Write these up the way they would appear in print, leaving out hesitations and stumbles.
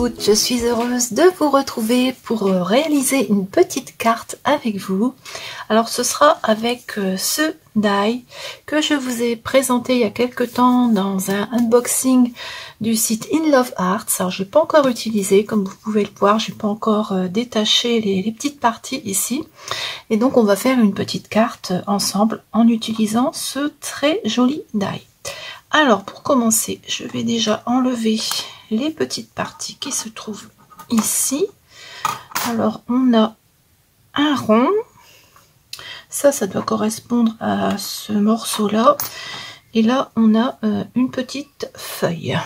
toutes, je suis heureuse de vous retrouver pour réaliser une petite carte avec vous. Alors ce sera avec ce die que je vous ai présenté il y a quelque temps dans un unboxing du site In Love Arts. Alors je ne l'ai pas encore utilisé, comme vous pouvez le voir, je n'ai pas encore détaché les petites parties ici. Et donc on va faire une petite carte ensemble en utilisant ce très joli die. Alors pour commencer, je vais déjà enlever les petites parties qui se trouvent ici. Alors on a un rond, ça doit correspondre à ce morceau là, et là on a une petite feuille.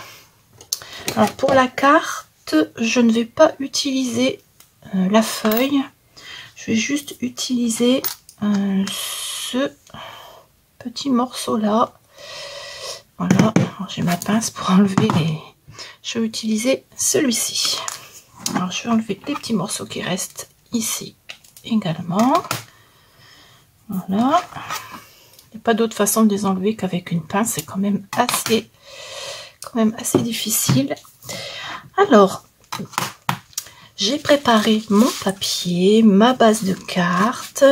Alors pour la carte, je ne vais pas utiliser la feuille, je vais juste utiliser ce petit morceau là. Voilà, j'ai ma pince pour enlever les... Je vais utiliser celui-ci. Alors, je vais enlever les petits morceaux qui restent ici également. Voilà. Il n'y a pas d'autre façon de les enlever qu'avec une pince. C'est quand même assez difficile. Alors, j'ai préparé mon papier, ma base de cartes.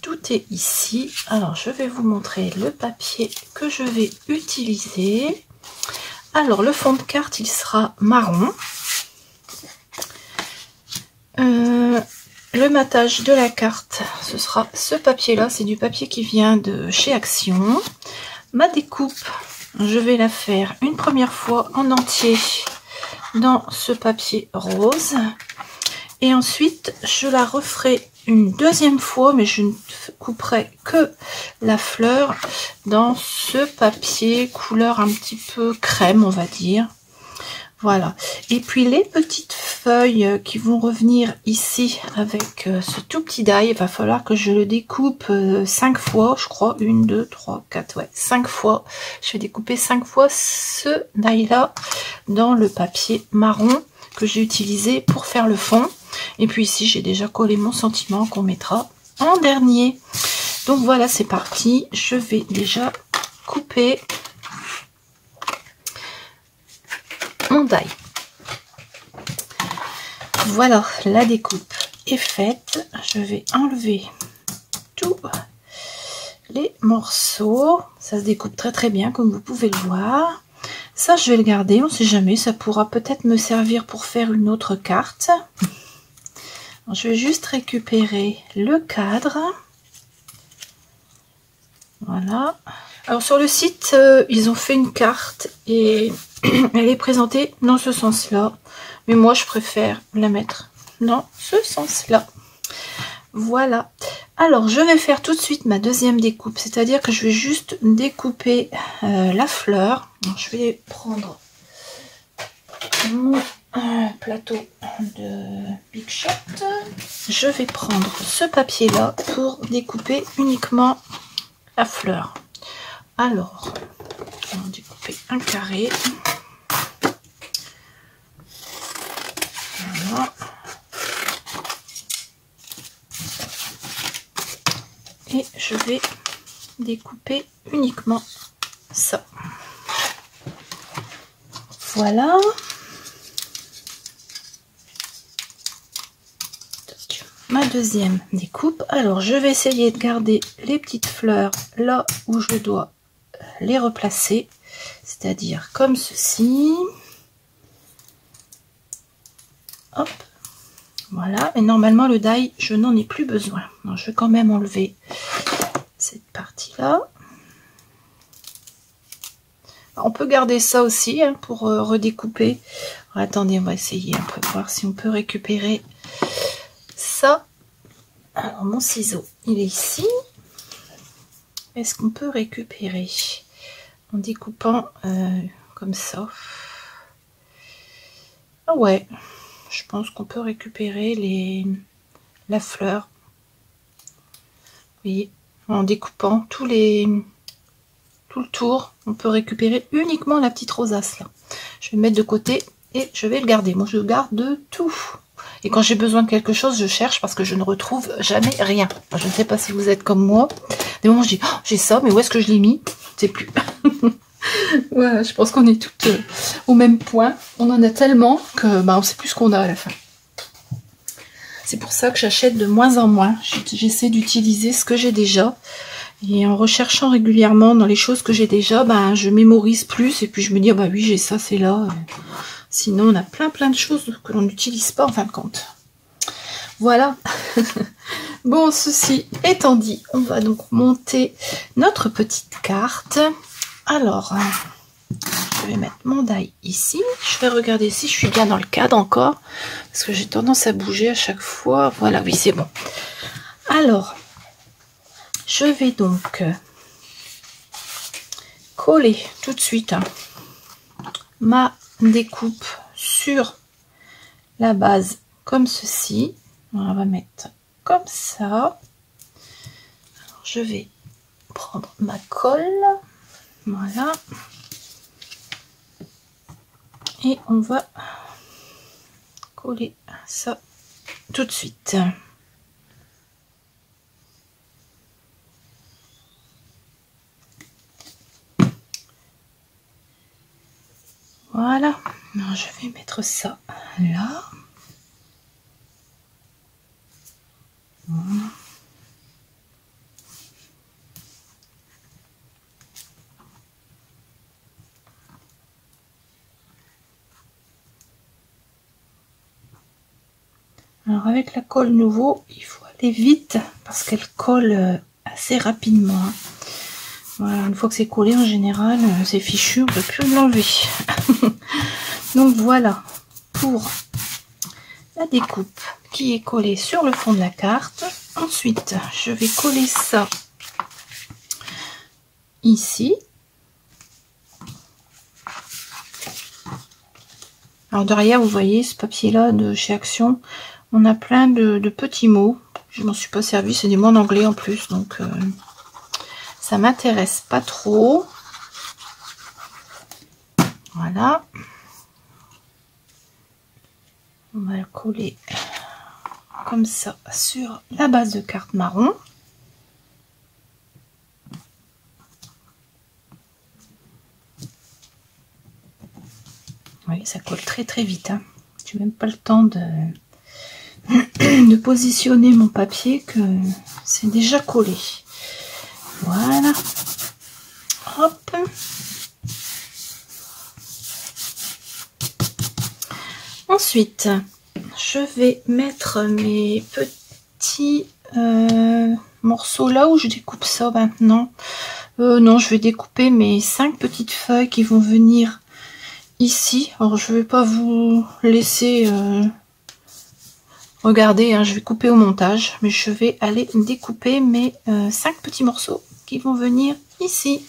Tout est ici. Alors je vais vous montrer le papier que je vais utiliser. Alors le fond de carte il sera marron. Le matage de la carte ce sera ce papier là, c'est du papier qui vient de chez Action. Ma découpe, je vais la faire une première fois en entier dans ce papier rose et ensuite je la referai une deuxième fois, mais je ne couperai que la fleur dans ce papier couleur un petit peu crème, on va dire. Voilà. Et puis les petites feuilles qui vont revenir ici avec ce tout petit die, il va falloir que je le découpe 5 fois, je crois. 1, 2, 3, 4, ouais, 5 fois. Je vais découper 5 fois ce die là dans le papier marron que j'ai utilisé pour faire le fond. Et puis ici, j'ai déjà collé mon sentiment qu'on mettra en dernier. Donc voilà, c'est parti. Je vais déjà couper mon die. Voilà, la découpe est faite. Je vais enlever tous les morceaux. Ça se découpe très très bien, comme vous pouvez le voir. Ça, je vais le garder. On ne sait jamais, ça pourra peut-être me servir pour faire une autre carte. Je vais juste récupérer le cadre. Voilà. Alors sur le site, ils ont fait une carte et elle est présentée dans ce sens-là. Mais moi, je préfère la mettre dans ce sens-là. Voilà. Alors, je vais faire tout de suite ma deuxième découpe. C'est-à-dire que je vais juste découper la fleur. Alors, je vais prendre mon plateau de Big Shot. Je vais prendre ce papier là pour découper uniquement la fleur. Alors on va découper un carré. Voilà. Et je vais découper uniquement ça. Voilà. Ma deuxième découpe. Alors je vais essayer de garder les petites fleurs là où je dois les replacer, c'est-à-dire comme ceci. Hop, voilà. Et normalement le die, je n'en ai plus besoin. Donc, je vais quand même enlever cette partie là. On peut garder ça aussi hein, pour redécouper. Alors, attendez, on va essayer un peu voir si on peut récupérer ça. Alors mon ciseau il est ici. Est-ce qu'on peut récupérer en découpant comme ça? Ah ouais, je pense qu'on peut récupérer la fleur. Vous voyez, en découpant tout le tour, on peut récupérer uniquement la petite rosace là. Je vais le mettre de côté et je vais le garder. Moi je garde tout. Et quand j'ai besoin de quelque chose, je cherche parce que je ne retrouve jamais rien. Je ne sais pas si vous êtes comme moi. Des moments, je dis, oh, j'ai ça, mais où est-ce que je l'ai mis? Je ne sais plus. Ouais, je pense qu'on est toutes au même point. On en a tellement que bah, on sait plus ce qu'on a à la fin. C'est pour ça que j'achète de moins en moins. J'essaie d'utiliser ce que j'ai déjà. Et en recherchant régulièrement dans les choses que j'ai déjà, ben, je mémorise plus. Et puis je me dis, ah bah oui, j'ai ça, c'est là. Sinon, on a plein de choses que l'on n'utilise pas en fin de compte. Voilà. Bon, ceci étant dit, on va donc monter notre petite carte. Alors, je vais mettre mon die ici. Je vais regarder si je suis bien dans le cadre encore. Parce que j'ai tendance à bouger à chaque fois. Voilà, oui, c'est bon. Alors, je vais donc coller tout de suite ma découpe sur la base comme ceci. On va mettre comme ça. Alors, je vais prendre ma colle. Voilà. Et on va coller ça tout de suite. Voilà. Alors, je vais mettre ça là. Voilà. Alors avec la colle nouveau, il faut aller vite parce qu'elle colle assez rapidement. Voilà, une fois que c'est collé, en général, c'est fichu, on ne peut plus l'enlever. Donc voilà pour la découpe qui est collée sur le fond de la carte. Ensuite, je vais coller ça ici. Alors derrière, vous voyez ce papier-là de chez Action. On a plein de petits mots. Je m'en suis pas servi, c'est des mots en anglais en plus, donc ça m'intéresse pas trop. Voilà. On va le coller comme ça sur la base de carte marron. Oui, ça colle très vite. Hein. J'ai même pas le temps de positionner mon papier que c'est déjà collé. Voilà. Hop. Ensuite, je vais mettre mes petits morceaux là où je découpe ça maintenant. Non, je vais découper mes 5 petites feuilles qui vont venir ici. Alors, je vais pas vous laisser regarder, hein, je vais couper au montage, mais je vais aller découper mes 5 petits morceaux qui vont venir ici.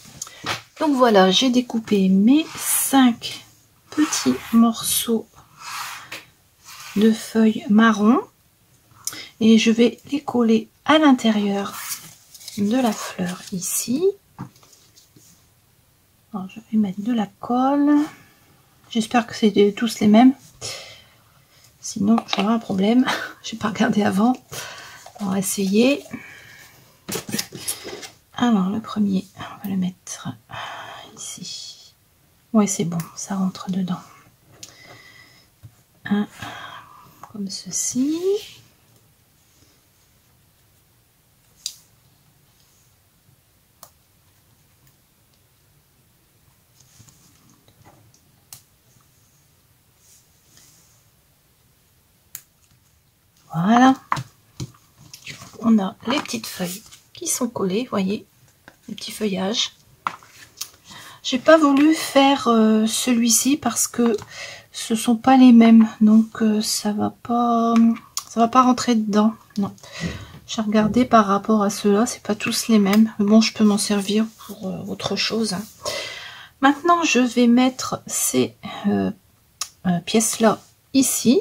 Donc voilà, j'ai découpé mes 5 petits morceaux de feuilles marron et je vais les coller à l'intérieur de la fleur ici. Alors, je vais mettre de la colle. J'espère que c'est tous les mêmes. Sinon, j'aurai un problème. Je n'ai pas regardé avant. On va essayer. Alors, le premier, on va le mettre ici. Ouais, c'est bon, ça rentre dedans. Un, comme ceci. Voilà. On a les petites feuilles qui sont collées, voyez, les petits feuillages. J'ai pas voulu faire celui-ci parce que ce sont pas les mêmes, donc ça va pas rentrer dedans. Non, j'ai regardé par rapport à ceux-là, c'est pas tous les mêmes. Mais bon, je peux m'en servir pour autre chose. Hein. Maintenant, je vais mettre ces pièces-là ici.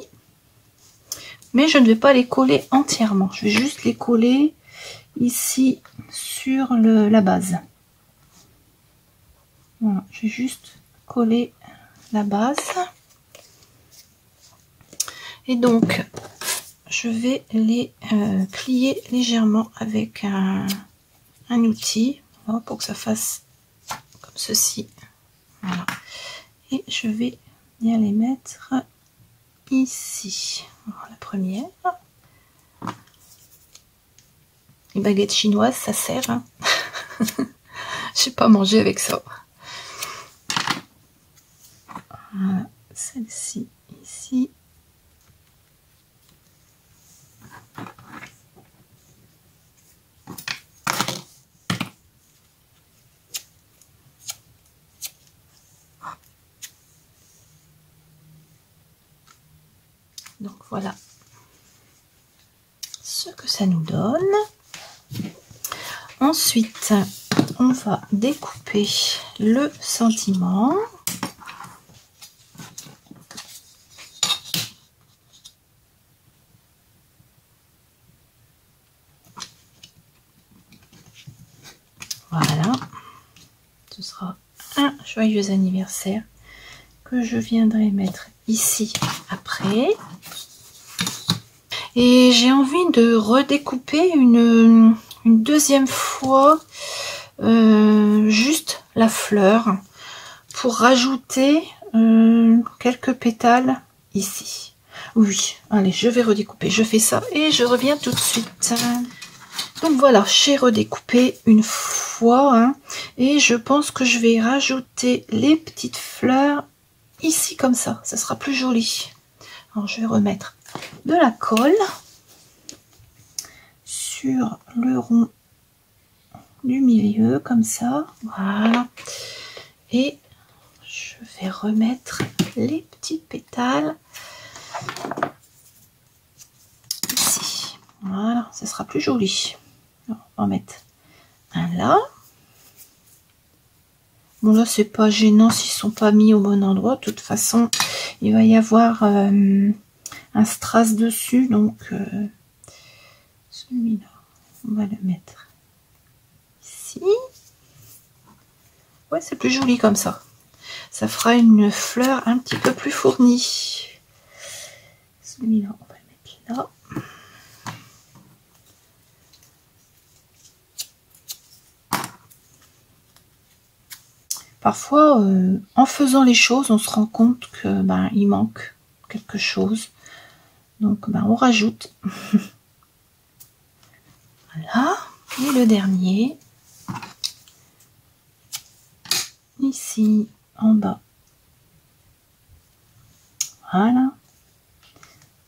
Mais je ne vais pas les coller entièrement. Je vais juste les coller ici sur la base. Voilà, je vais juste coller la base. Et donc, je vais les plier légèrement avec un outil pour que ça fasse comme ceci. Et je vais bien les mettre ici. Alors, la première. Les baguettes chinoises, ça sert. Hein. Je n'ai pas mangé avec ça. Voilà, celle-ci ici. Donc voilà ce que ça nous donne. Ensuite, on va découper le sentiment. Voilà. Ce sera un joyeux anniversaire que je viendrai mettre ici après. Et j'ai envie de redécouper une deuxième fois juste la fleur pour rajouter quelques pétales ici. Oui, allez, je vais redécouper. Je fais ça et je reviens tout de suite. Donc voilà, j'ai redécoupé une fois hein, et je pense que je vais rajouter les petites fleurs ici comme ça. Ça sera plus joli. Alors je vais remettre de la colle sur le rond du milieu comme ça. Voilà. Et je vais remettre les petits pétales ici. Voilà, ça sera plus joli. Alors, on va en mettre un là. Bon là c'est pas gênant s'ils sont pas mis au bon endroit. De toute façon, il va y avoir un strass dessus, donc celui-là, on va le mettre ici. Ouais, c'est plus joli comme ça. Ça fera une fleur un petit peu plus fournie. Celui-là, on va le mettre là. Parfois, en faisant les choses, on se rend compte que il manque quelque chose. Donc, on rajoute. Voilà. Et le dernier. Ici, en bas. Voilà.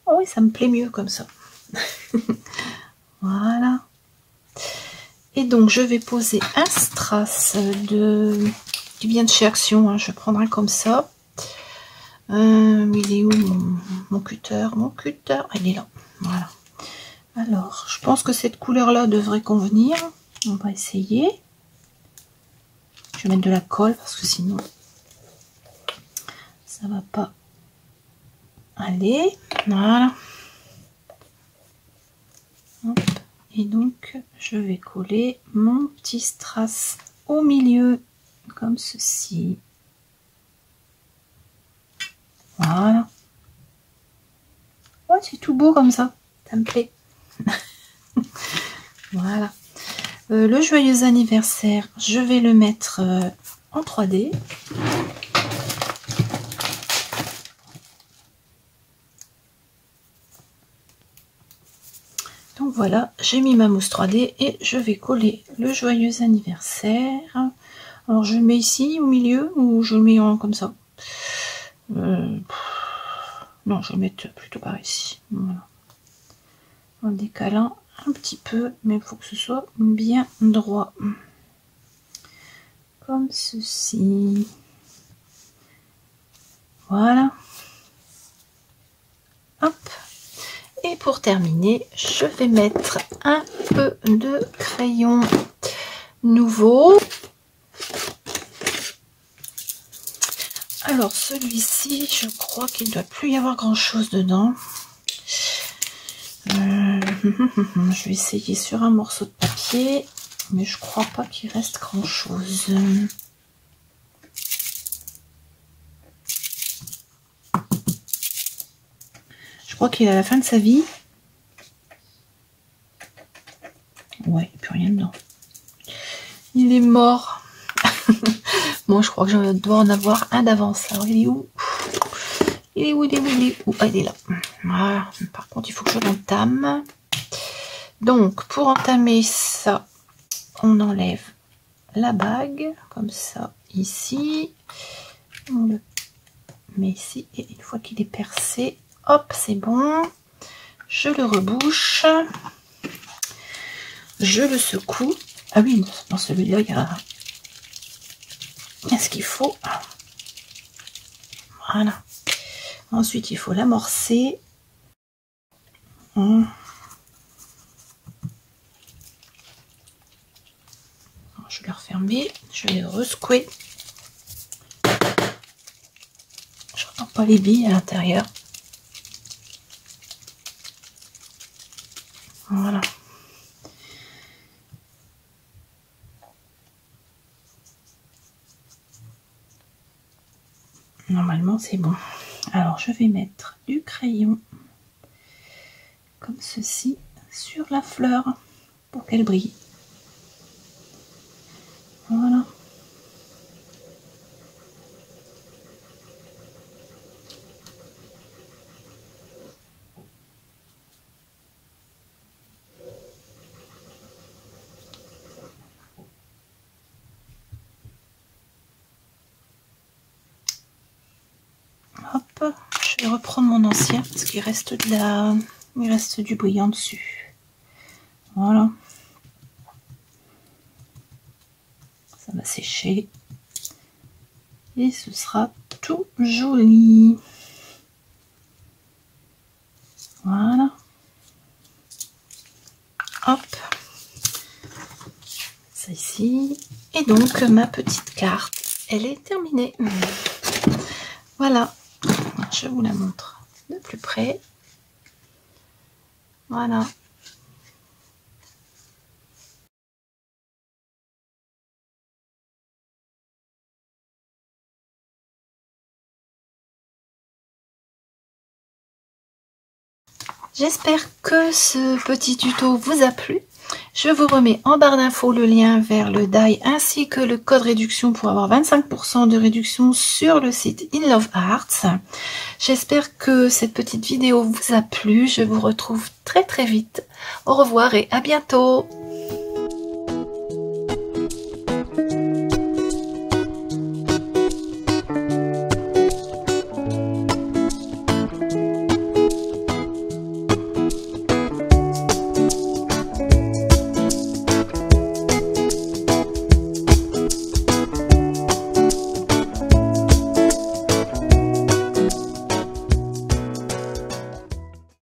Oh oui, ça me plaît mieux comme ça. Voilà. Et donc, je vais poser un strass qui vient de chez Action. Hein. Je prendrai comme ça. Il est où mon cutter? Mon cutter, il est là. Voilà. Alors, je pense que cette couleur-là devrait convenir. On va essayer. Je vais mettre de la colle parce que sinon, ça va pas aller. Voilà. Hop. Et donc, je vais coller mon petit strass au milieu, comme ceci. Voilà. Ouais, c'est tout beau comme ça. Ça me plaît. Voilà. Le joyeux anniversaire, je vais le mettre en 3D. Donc voilà, j'ai mis ma mousse 3D et je vais coller le joyeux anniversaire. Alors je le mets ici au milieu ou je le mets comme ça. Non, je vais le mettre plutôt par ici. Voilà. En décalant un petit peu, mais il faut que ce soit bien droit. Comme ceci. Voilà. Hop. Et pour terminer, je vais mettre un peu de crayon nouveau. Alors celui-ci, je crois qu'il ne doit plus y avoir grand chose dedans. Je vais essayer sur un morceau de papier, mais je crois pas qu'il reste grand chose. Je crois qu'il est à la fin de sa vie. Ouais, il n'y a plus rien dedans. Il est mort. Bon, je crois que je dois en avoir un d'avance. Alors, il est où? Il est où? Il est où? Il est où? Ah, il est là. Voilà. Par contre, il faut que je l'entame. Donc, pour entamer ça, on enlève la bague, comme ça, ici. On le met ici. Et une fois qu'il est percé, hop, c'est bon. Je le rebouche. Je le secoue. Ah oui, dans celui-là, il y a ce qu'il faut. Voilà. Ensuite, il faut l'amorcer. Je vais le refermer. Je vais le resecouer. Je n'entends pas les billes à l'intérieur. Voilà. Normalement, c'est bon. Alors, je vais mettre du crayon comme ceci sur la fleur pour qu'elle brille. Voilà. Hop, je vais reprendre mon ancien parce qu'il reste il reste du brillant dessus. Voilà. Ça va sécher. Et ce sera tout joli. Voilà. Hop. Ça ici. Et donc, ma petite carte, elle est terminée. Voilà. Je vous la montre de plus près. Voilà. J'espère que ce petit tuto vous a plu. Je vous remets en barre d'infos le lien vers le die ainsi que le code réduction pour avoir 25% de réduction sur le site In Love Arts. J'espère que cette petite vidéo vous a plu. Je vous retrouve très vite. Au revoir et à bientôt.